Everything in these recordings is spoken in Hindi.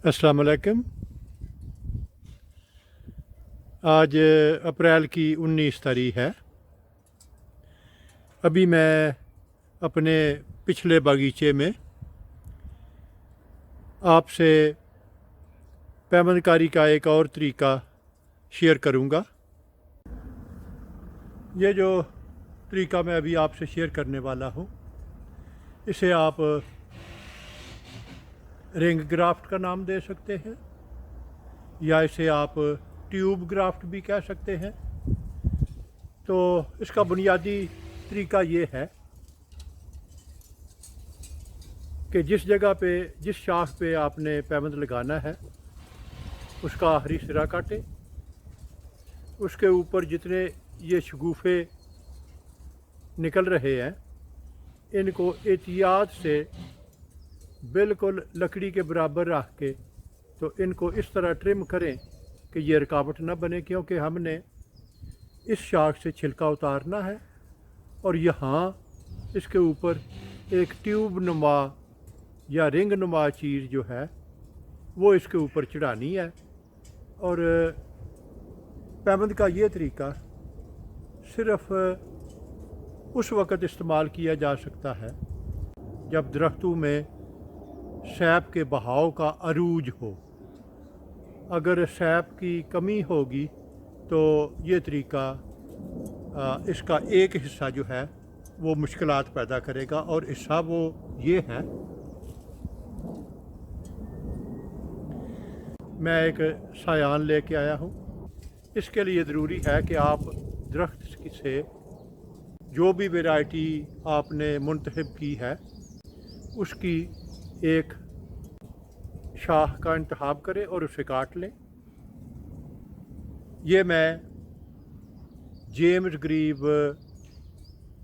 अस्सलाम वालेकुम। आज अप्रैल की 19 तारीख है। अभी मैं अपने पिछले बागीचे में आपसे पैवंदकारी का एक और तरीका शेयर करूंगा। ये जो तरीका मैं अभी आपसे शेयर करने वाला हूँ, इसे आप रिंग ग्राफ्ट का नाम दे सकते हैं या इसे आप ट्यूब ग्राफ्ट भी कह सकते हैं। तो इसका बुनियादी तरीका ये है कि जिस जगह पे, जिस शाख पे आपने पैबंद लगाना है, उसका आखिरी सिरा काटें। उसके ऊपर जितने ये शगुफ़े निकल रहे हैं, इनको एहतियात से बिल्कुल लकड़ी के बराबर रख के तो इनको इस तरह ट्रिम करें कि ये रुकावट ना बने, क्योंकि हमने इस शाख से छिलका उतारना है और यहाँ इसके ऊपर एक ट्यूब नुमा या रिंग नुमा चीज़ जो है वो इसके ऊपर चढ़ानी है। और पैबंद का ये तरीका सिर्फ़ उस वक़्त इस्तेमाल किया जा सकता है जब दरख्तों में सैप के बहाव का अरूज हो। अगर सैप की कमी होगी तो ये तरीका इसका एक हिस्सा जो है वो मुश्किलात पैदा करेगा, और हिस्सा वो ये है। मैं एक सायान लेके आया हूँ। इसके लिए ज़रूरी है कि आप दरख्त से जो भी वैरायटी आपने मुंतखब की है उसकी एक शाख का इंतखाब करें और उसे काट लें। ये मैं जेम्स ग्रीव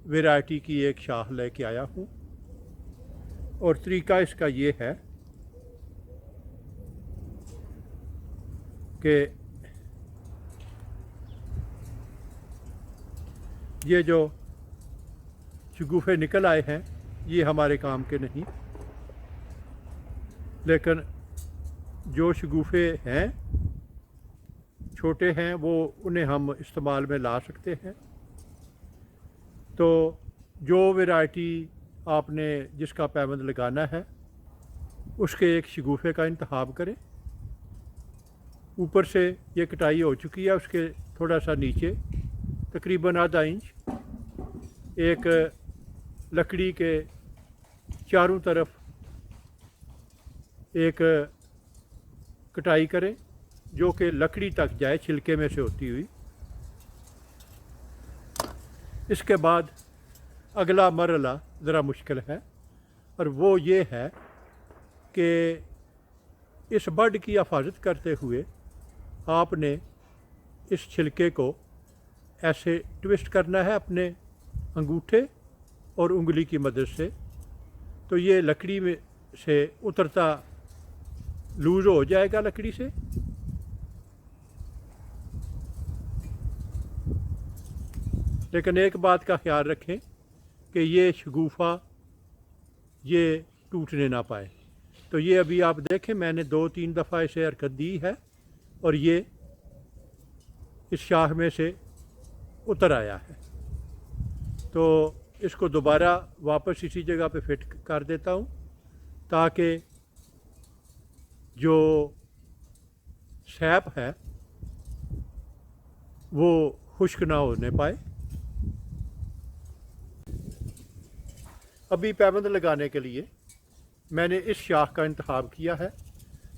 वैरायटी की एक शाख लेके आया हूँ, और तरीका इसका ये है कि ये जो शगुफ़े निकल आए हैं ये हमारे काम के नहीं, लेकिन जो शगुफ़े हैं छोटे हैं वो उन्हें हम इस्तेमाल में ला सकते हैं। तो जो वैरायटी आपने जिसका पैबंद लगाना है उसके एक शगुफ़े का इंतखाब करें। ऊपर से ये कटाई हो चुकी है, उसके थोड़ा सा नीचे तकरीबन आधा इंच एक लकड़ी के चारों तरफ एक कटाई करें जो कि लकड़ी तक जाए, छिलके में से होती हुई। इसके बाद अगला मरहला ज़रा मुश्किल है, और वो ये है कि इस बड की हिफाजत करते हुए आपने इस छिलके को ऐसे ट्विस्ट करना है अपने अंगूठे और उंगली की मदद से, तो ये लकड़ी में से उतरता लूज़ हो जाएगा लकड़ी से। लेकिन एक बात का ख्याल रखें कि ये शगुफ़ा ये टूटने ना पाए। तो ये अभी आप देखें, मैंने 2-3 दफ़ा इसे हरकत दी है और ये इस शाख में से उतर आया है। तो इसको दोबारा वापस इसी जगह पे फिट कर देता हूँ ताकि जो सैप है वो खुश्क ना होने पाए। अभी पैबंद लगाने के लिए मैंने इस शाख का इंतखाब किया है,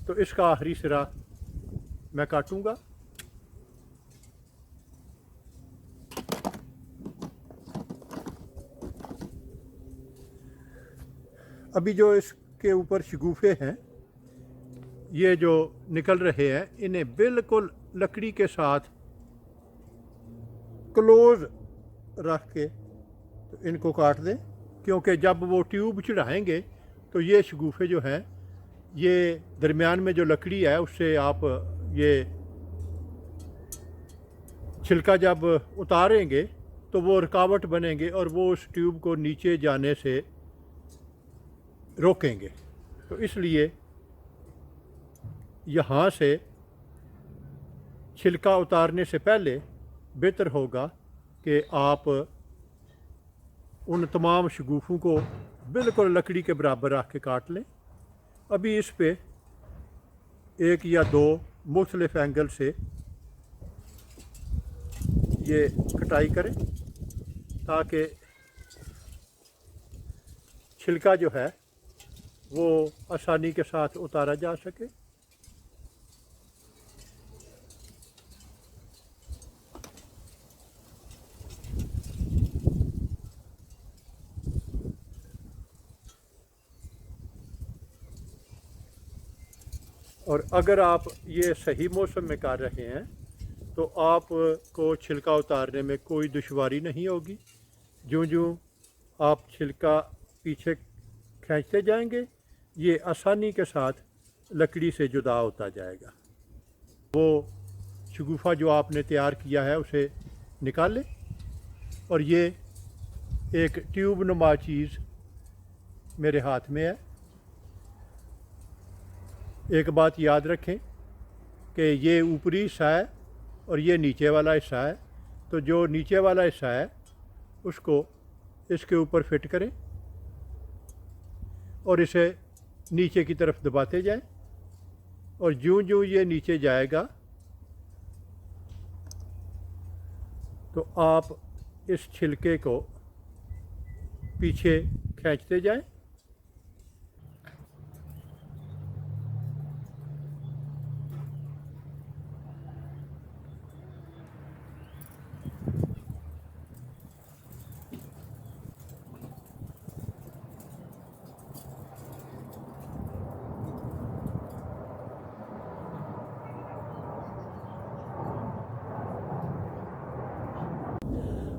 तो इसका आखिरी सिरा मैं काटूंगा। अभी जो इसके ऊपर शगुफ़े हैं ये जो निकल रहे हैं, इन्हें बिल्कुल लकड़ी के साथ क्लोज रख के तो इनको काट दें, क्योंकि जब वो ट्यूब चढ़ाएंगे तो ये शगुफ़े जो हैं ये दरमियान में जो लकड़ी है उससे आप ये छिलका जब उतारेंगे तो वो रुकावट बनेंगे और वो उस ट्यूब को नीचे जाने से रोकेंगे। तो इसलिए यहाँ से छिलका उतारने से पहले बेहतर होगा कि आप उन तमाम शगुफ़ों को बिल्कुल लकड़ी के बराबर रख के काट लें। अभी इस पे एक या दो मुख्तलिफ एंगल से ये कटाई करें ताकि छिलका जो है वो आसानी के साथ उतारा जा सके। और अगर आप ये सही मौसम में कर रहे हैं तो आपको छिलका उतारने में कोई दुश्वारी नहीं होगी। ज्यों ज्यों आप छिलका पीछे खींचते जाएंगे ये आसानी के साथ लकड़ी से जुदा होता जाएगा। वो शगुफ़ा जो आपने तैयार किया है उसे निकाल लें और ये एक ट्यूब नुमा चीज़ मेरे हाथ में है। एक बात याद रखें कि ये ऊपरी हिस्सा है और ये नीचे वाला हिस्सा है, तो जो नीचे वाला हिस्सा है उसको इसके ऊपर फिट करें और इसे नीचे की तरफ दबाते जाएं और ज्यों ज्यों ये नीचे जाएगा तो आप इस छिलके को पीछे खींचते जाएं।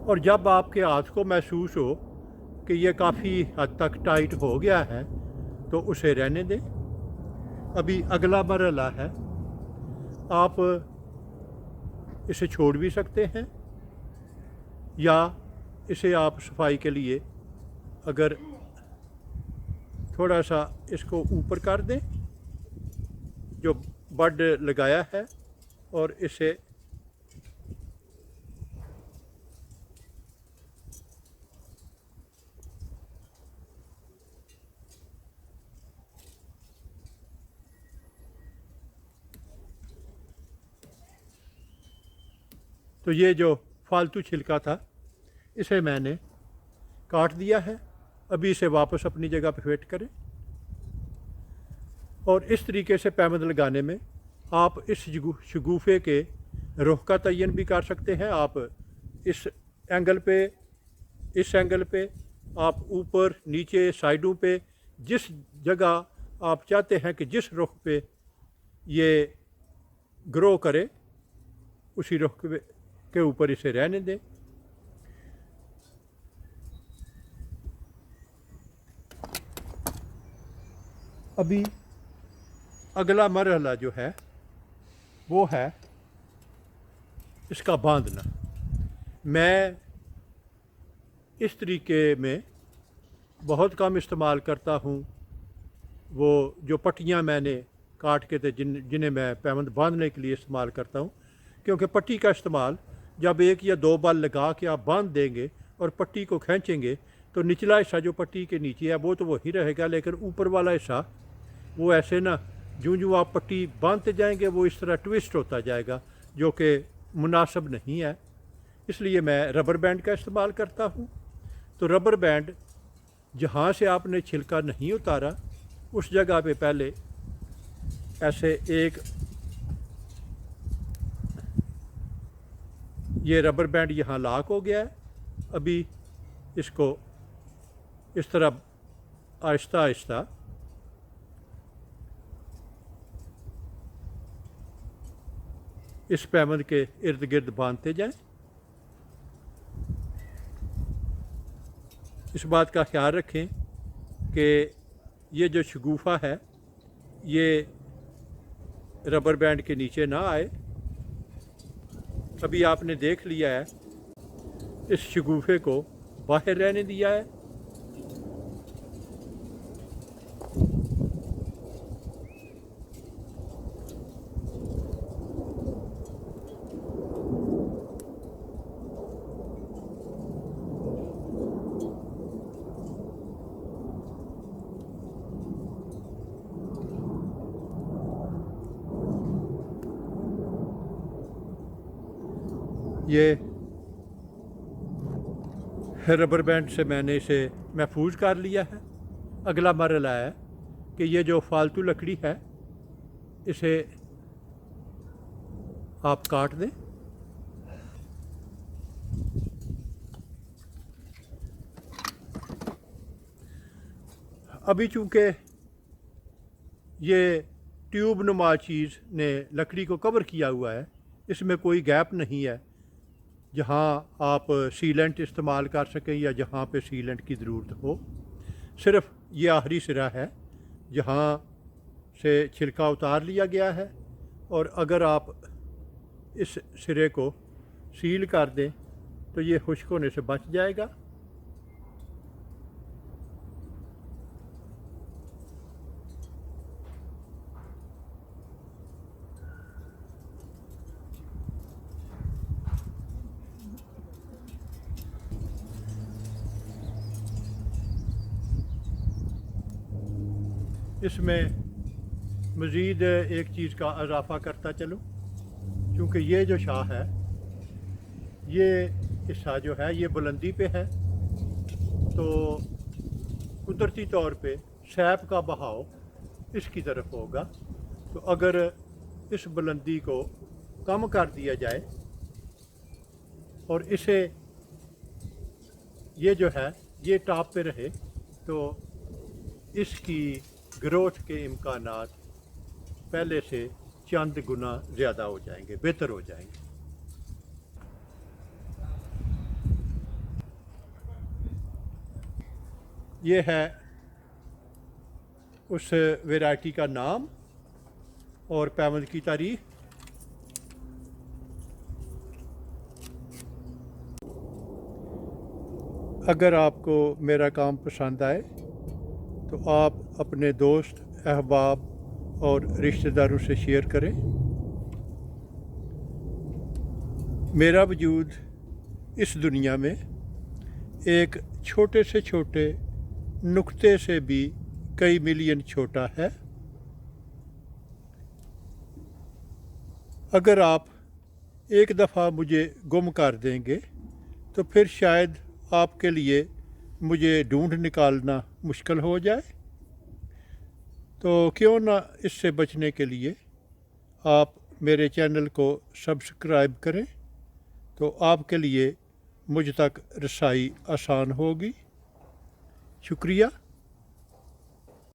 और जब आपके हाथ को महसूस हो कि ये काफ़ी हद तक टाइट हो गया है तो उसे रहने दें। अभी अगला मरहला है, आप इसे छोड़ भी सकते हैं या इसे आप सफाई के लिए अगर थोड़ा सा इसको ऊपर कर दें जो बड लगाया है और इसे तो ये जो फालतू छिलका था इसे मैंने काट दिया है। अभी इसे वापस अपनी जगह पर फिट करें और इस तरीके से पैबंद लगाने में आप इस शगुफ़े के रुख का तयन भी कर सकते हैं। आप इस एंगल पे, इस एंगल पे, आप ऊपर नीचे साइडों पे जिस जगह आप चाहते हैं कि जिस रुख पे ये ग्रो करे उसी रुख के ऊपर इसे रहने दें। अभी अगला मरहला जो है वो है इसका बांधना। मैं इस तरीके में बहुत कम इस्तेमाल करता हूँ। वो जो पट्टियाँ मैंने काट के थे जिन्हें मैं पैबंद बांधने के लिए इस्तेमाल करता हूँ, क्योंकि पट्टी का इस्तेमाल जब एक या दो बार लगा के आप बांध देंगे और पट्टी को खींचेंगे तो निचला हिस्सा जो पट्टी के नीचे है वो तो वही रहेगा, लेकिन ऊपर वाला हिस्सा वो ऐसे ना ज्यों ज्यों आप पट्टी बांधते जाएंगे वो इस तरह ट्विस्ट होता जाएगा जो कि मुनासिब नहीं है। इसलिए मैं रबर बैंड का इस्तेमाल करता हूँ। तो रबर बैंड जहाँ से आपने छिलका नहीं उतारा उस जगह पे पहले ऐसे एक ये रबर बैंड यहाँ लॉक हो गया है। अभी इसको इस तरह आहिस्ता आहिस्ता इस पैबंद के इर्द गिर्द बांधते जाएं। इस बात का ख्याल रखें कि ये जो शगुफ़ा है ये रबर बैंड के नीचे ना आए। अभी आपने देख लिया है इस शगुफ़े को बाहर रहने दिया है। ये रबर बैंड से मैंने इसे महफूज कर लिया है। अगला मरहला है कि ये जो फालतू लकड़ी है इसे आप काट दें। अभी चूँकि ये ट्यूब नुमा चीज़ ने लकड़ी को कवर किया हुआ है, इसमें कोई गैप नहीं है जहाँ आप सीलेंट इस्तेमाल कर सकें या जहाँ पे सीलेंट की ज़रूरत हो। सिर्फ ये आखिरी सिरा है जहाँ से छिलका उतार लिया गया है, और अगर आप इस सिरे को सील कर दें तो ये खुश्क होने से बच जाएगा। इसमें मज़ीद एक चीज़ का इजाफ़ा करता चलूँ, क्योंकि ये जो शाह है, ये हिस्सा जो है ये बुलंदी पे है, तो कुदरती तौर पे सैप का बहाव इसकी तरफ होगा। तो अगर इस बुलंदी को कम कर दिया जाए और इसे ये जो है ये टॉप पे रहे, तो इसकी ग्रोथ के इम्कानात पहले से चंद गुना ज़्यादा हो जाएंगे, बेहतर हो जाएंगे। ये है उस वैरायटी का नाम और पैमद की तारीख। अगर आपको मेरा काम पसंद आए तो आप अपने दोस्त, अहबाब और रिश्तेदारों से शेयर करें। मेरा वजूद इस दुनिया में एक छोटे से छोटे नुक्ते से भी कई मिलियन छोटा है। अगर आप एक दफ़ा मुझे गुम कर देंगे तो फिर शायद आपके लिए मुझे ढूंढ निकालना मुश्किल हो जाए। तो क्यों ना इससे बचने के लिए आप मेरे चैनल को सब्सक्राइब करें, तो आपके लिए मुझ तक रसाई आसान होगी। शुक्रिया।